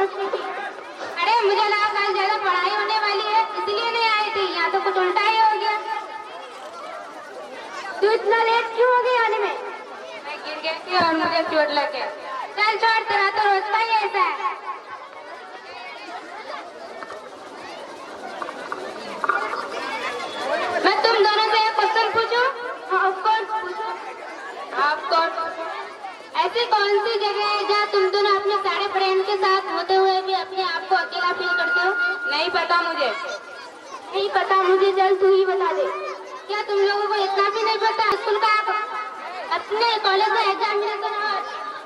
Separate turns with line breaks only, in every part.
सोचती थी। अरे मुझे लगा कल ज्यादा पढ़ाई होने वाली है इसलिए नहीं आई थी, यहाँ तो कुछ उल्टा ही हो गया। तू इतना लेट क्यों हो गई आने में? मैं गिर गई थी और मुझे चोट लग गया। चल छोड़, तेरा तो रोज का ही ऐसा है। मैं तुम दोनों से एक क्वेश्चन पूछूं? हाँ ऑफ कोर्स पूछो। Of course. ऐसी कौन सी जगह है जहाँ तुम दोनों अपने सारे फ्रेंड के साथ होते हुए भी अपने आप को अकेला फील करते हो? नहीं पता मुझे। नहीं पता मुझे, चल तू ही बता दे। क्या तुम लोगों को इतना भी नहीं पता स्कूल का अपने कॉलेज का एग्जामिनेशन हॉल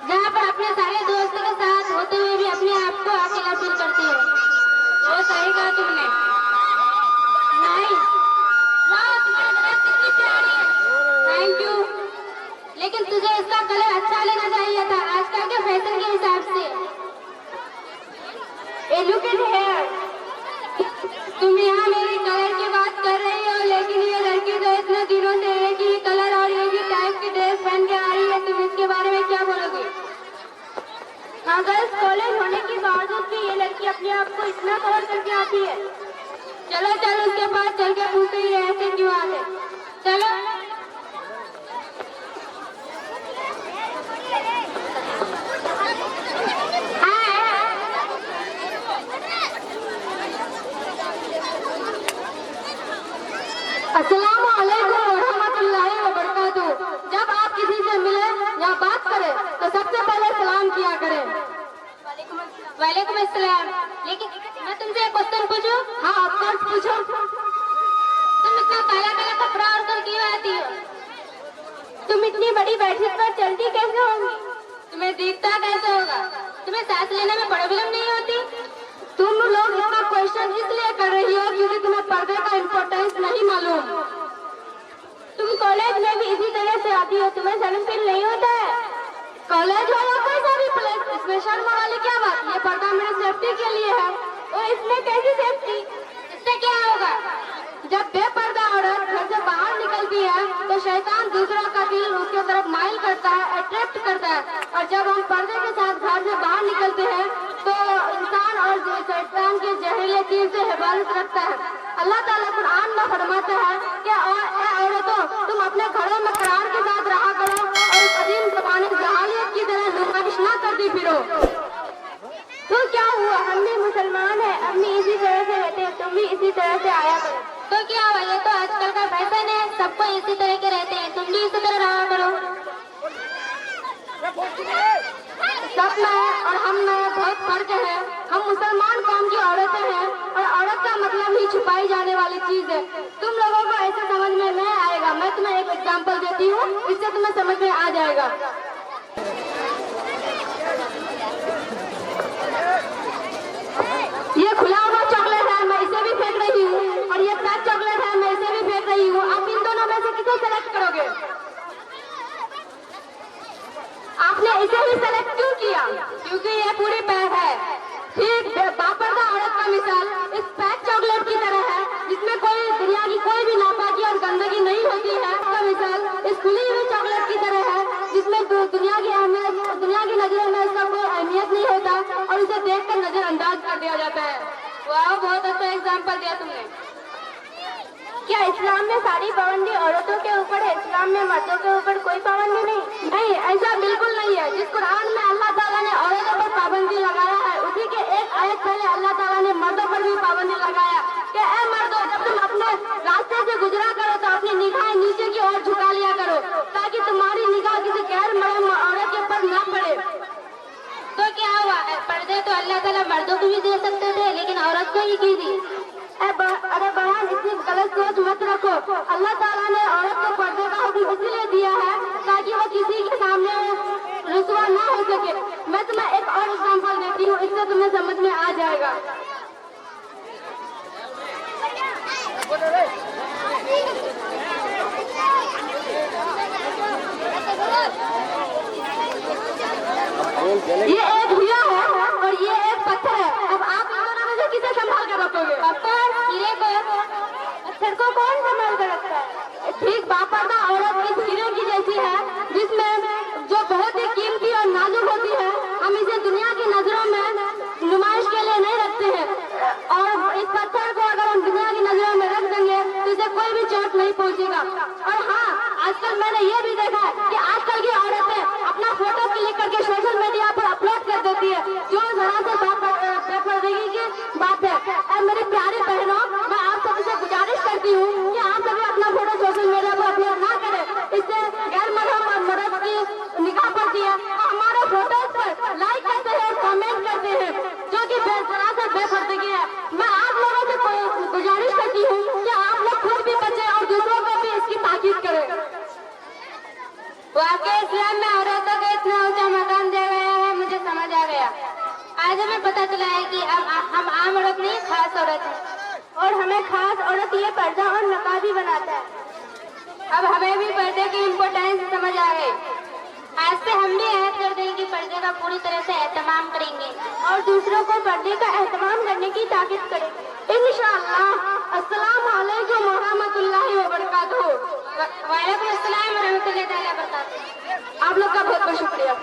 जहाँ पर अपने सारे दोस्तों के साथ होते हुए भी अपने आप को अकेला फील करती है? वो सही कहा तुमने। नहीं, वाह तुम्हारी ड्रेस कितनी प्यारी है। थैंक यू, लेकिन तुझे इसका कलर अच्छा लेना चाहिए था आजकल के फैशन के हिसाब से। ए लुक एट हियर, तुम यहाँ मेरी कलर की बात कर रही हो, लेकिन ये लड़की तो इतने दिनों से एक ही कलर और एक ही टाइप की ड्रेस पहन के आ रही है, तुम इसके बारे में क्या बोलोगे? हाँ गर्ल्स कॉलेज होने के बावजूद भी ये लड़की अपने आप को इतना कवर करके आती है। चलो चलो उसके पास चल के पूछते ही ऐसे क्यों आते। चलो अस्सलाम वालेकुम रहमतुल्लाहि व बरकातुहू। जब आप किसी से मिले या बात करें तो सबसे पहले सलाम किया करें। वालेकुम अस्सलाम। लेकिन मैं तुमसे एक क्वेश्चन पूछूं? हाँ ऑफ कोर्स पूछो। तुम इतना काला काला कपड़ा और कर क्यों आती हो? तुम इतनी बड़ी बैठक पर चलती कैसे होगी? तुम्हें दिखता कैसे होगा? तुम्हें सांस लेने में प्रॉब्लम नहीं होती? तुम लोग इतना क्वेश्चन इसलिए कर रही हो क्योंकि तुम्हें पर्दे का इम्पोर्टेंस नहीं मालूम। तुम कॉलेज में भी इसी तरह से आती हो, तुम्हें शर्म फील नहीं होता है? कॉलेज हो या कोई सा भी प्लेस, इसमें शर्म वाली क्या बात? ये पर्दा मेरी सेफ्टी के लिए है। और इसमें कैसी सेफ्टी? इससे क्या होगा? जब बेपर्दा औरत घर से बाहर निकलती है तो शैतान दूसरों का दिल उसके तरफ माइल करता है, अट्रैक्ट करता है। और जब हम पर्दे के साथ घर से बाहर निकलते हैं तो इंसान और शैतान के जहरीले तीर से हिफाजत रखता है। अल्लाह ताला कुरान में फरमाता है कि औरतों तुम अपने घरों में करार के साथ रहा करो और कदीम ज़माने जहालियत की तरह नुमाइश ना करती फिरो। तो क्या हुआ, हम भी मुसलमान हैं, हम भी इसी तरह से रहते हैं, तुम भी इसी तरह से आया करो। तो क्या हुआ, ये तो आजकल का फैशन है, सबको इसी तरह के रहते हैं, तुम भी इसी तरह रहा करो। सब में और हम में बहुत फर्क है। हम मुसलमान कौम की औरतें हैं और औरत का मतलब ही छुपाई जाने वाली चीज है। तुम लोगों को ऐसा समझ में नहीं आएगा। मैं तुम्हें एक एग्जांपल देती हूँ, इससे तुम्हें समझ में आ जाएगा। ये खुला हुआ चॉकलेट है, मैं इसे भी फेंक रही हूँ, और ये पैक चॉकलेट है, मैं इसे भी फेंक रही हूँ। आप इन दोनों में से किसे सेलेक्ट करोगे? आपने इसे ही सेलेक्ट क्यों किया? क्योंकि ये पूरी पैक है। ठीक बापर्दा औरत का मिसाल इस पैक चॉकलेट की तरह है जिसमें कोई दुनिया की कोई भी नापाकी और गंदगी नहीं होती है। का मिसाल इस खुली हुई चॉकलेट की तरह है जिसमें दुनिया की नजरों में इसका कोई अहमियत नहीं होता और उसे देखकर नजरअंदाज कर दिया जाता है। वाह, बहुत अच्छा एग्जाम्पल दिया तुमने। क्या इस्लाम में सारी पाबंदी औरतों के ऊपर है, इस्लाम में मर्दों के ऊपर कोई पाबंदी नहीं? नहीं, ऐसा बिल्कुल नहीं है। जिस कुरान में अल्लाह ताला ने औरतों पर पाबंदी लगाया है उसी के एक आयत पहले अल्लाह ताला ने मर्दों पर भी पाबंदी लगाया कि ऐ मर्दों, जब तुम अपने रास्ते से गुजरा करो तो अपनी निगाहें नीचे की ओर झुका लिया करो ताकि तुम्हारी निगाह किसी गैर महरम औरत के ऊपर न पड़े। तो क्या हुआ, पर्दे तो अल्लाह ताला मर्दों को भी दे सकते थे लेकिन औरत को ही क्यों दी? अरे बहन, इतनी गलत सोच मत रखो। अल्लाह ताला ने औरत को पर्दे का हुक्म इसलिए दिया है ताकि वो किसी के सामने रुसवा ना हो सके। मैं तुम्हें एक और एग्जांपल देती हूँ, इससे तुम्हें समझ में आ जाएगा। ये एक हीरा है और ये एक पत्थर है। अब आप इन दोनों में से किसे संभाल कर रखोगे? पत्थर, हीरे को। पत्थर को कौन संभाल कर रखता है? ठीक बापर्दा औरत इस हीरे की जैसी है जिसमें जो बहुत ही कीमती और नाजुक होती है। हम इसे दुनिया की नजरों में नुमाइश और इस पत्थर को अगर हम दुनिया की नजरों में रख देंगे तो इसे कोई भी चोट नहीं पहुंचेगा। और हाँ, आजकल मैंने ये भी देखा है कि आजकल की औरतें अपना फोटो क्लिक करके सोशल मीडिया पर अपलोड कर देती है, जो जरा से बेपर्दगी की बात है। और मेरी प्यारी बहनों, मैं आप सभी से गुजारिश करती हूँ कि आप सभी अपना फोटो सोशल मीडिया पर अपलोड ना करें, इससे गैर महरम और मर्द की निगाह पड़ती है। हमारे फोटोज पर लाइक करते हैं, कमेंट करते हैं, जो कि जरा से बेपर्दगी है। मैं आप लोगों से गुजारिश करती हूँ कि आप लोग खुद भी बचें और दूसरों को भी इसकी ताकीद करें। वाकई इस्लाम में औरतों को इतना ऊंचा मकाम दिया गया है, मुझे समझ आ गया। आज हमें पता चला है कि हम आम औरत नहीं, खास औरत है, और हमें खास औरत ये पर्दा और नकाब भी बनाता है। अब हमें भी पर्दे की इम्पोर्टेंस समझ आ गई। आज से हम भी ऐड कर देंगे कि पर्दे का पूरी तरह से एहतमाम करेंगे और दूसरों को पर्दे का एहतमाम करने की ताकीद करेंगे इंशाअल्लाह। अस्सलाम वालेकुम व रहमतुल्लाहि व बरकातहू। वालेकुम अस्सलाम व रहमतुल्लाहि व बरकातहू। आप लोग का बहुत बहुत शुक्रिया।